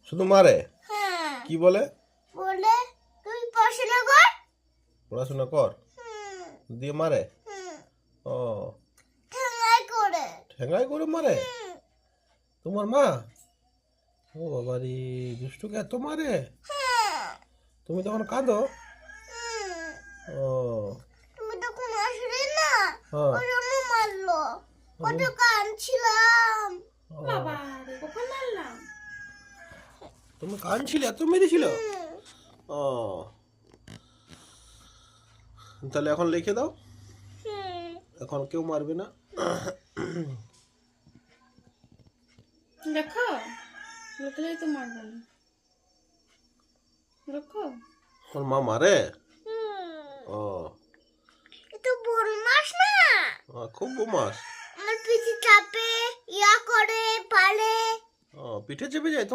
শুধু মারে? হ্যাঁ কি বলে? বলে তুই পড়াশোনা কর। পড়াশোনা কর, দিয়ে মারে? ও, ঠ্যাঙ্গাই করে। ঠেঙ্গাই করে মারে তোমার মা? ও বাবারি, দুষ্টুকে এত মারে? হ্যাঁ তুমি তখন কাঁদো? ও, তুমি তখন আসলে না, হ্যাঁ। ওই জন্য মারলো। কত কাঁদছিলাম। ও, বাবা রে, কখন মারলাম? তুমি কাঁদছিলে, এত মেরেছিল? ও, তাহলে এখন লিখে দাও, এখন কেউ মারবে না। দেখো, লোকলেই তো মারবে না। দেখো, ওর মা মারে? ও, এ তো বদমাস না। খুব বোমাস। আমার পিঠে চাপে, ইয়া করে, পালে। ও, পিঠে চেপে যায়?